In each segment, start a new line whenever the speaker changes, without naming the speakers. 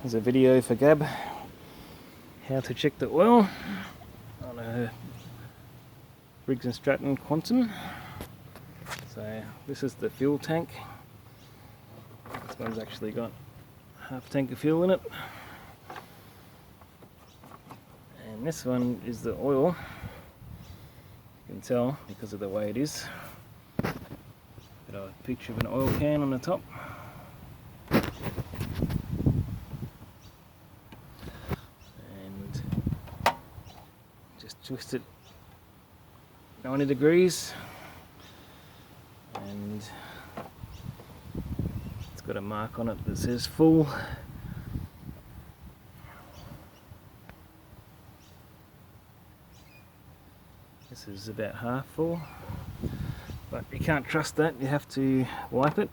There's a video for Gab, how to check the oil on a Briggs and Stratton Quantum. So this is the fuel tank. This one's actually got half a tank of fuel in it. And this one is the oil. You can tell because of the way it is. Got a picture of an oil can on the top. Just twist it 90 degrees and it's got a mark on it that says full. This is about half full, but you can't trust that, you have to wipe it.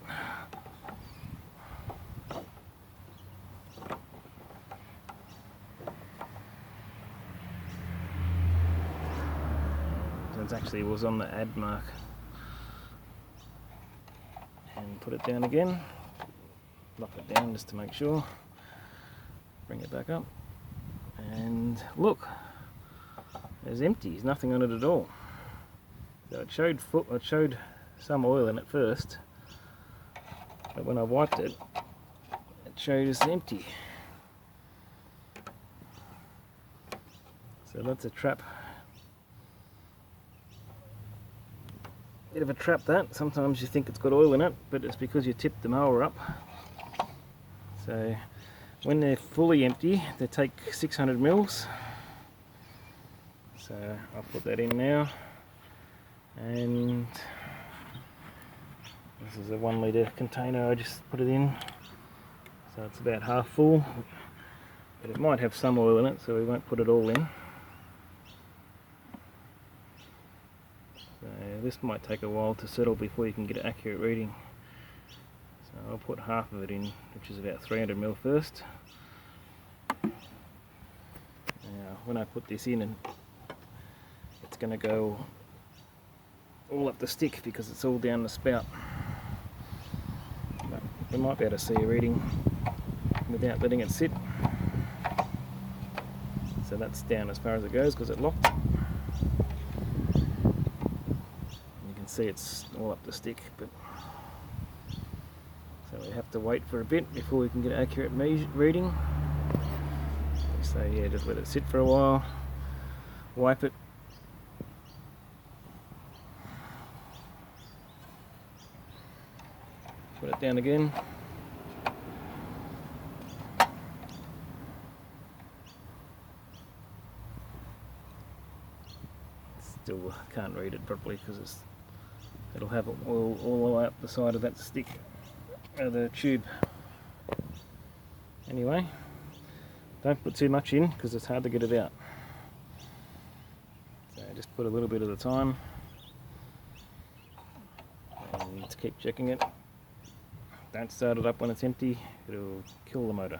It actually was on the ad mark. And put it down again, lock it down just to make sure, bring it back up, and look, there's empty, there's nothing on it at all. So it showed some oil in it first, but when I wiped it, it showed us empty. So that's a trap. Bit of a trap that. Sometimes you think it's got oil in it, but it's because you tipped the mower up. So when they're fully empty, they take 600 mils. So I'll put that in now. And this is a 1 litre container I just put it in. So it's about half full, but it might have some oil in it, so we won't put it all in. So this might take a while to settle before you can get an accurate reading. So I'll put half of it in, which is about 300 ml first. Now when I put this in, it's going to go all up the stick because it's all down the spout. But you might be able to see a reading without letting it sit. So that's down as far as it goes because it locked. See, it's all up the stick, but so we have to wait for a bit before we can get an accurate reading. So yeah, just let it sit for a while, wipe it, put it down again, still can't read it properly because it'll have oil all the way up the side of that stick, the tube. Anyway, don't put too much in because it's hard to get it out. So just put a little bit at a time and keep checking it. Don't start it up when it's empty, it'll kill the motor.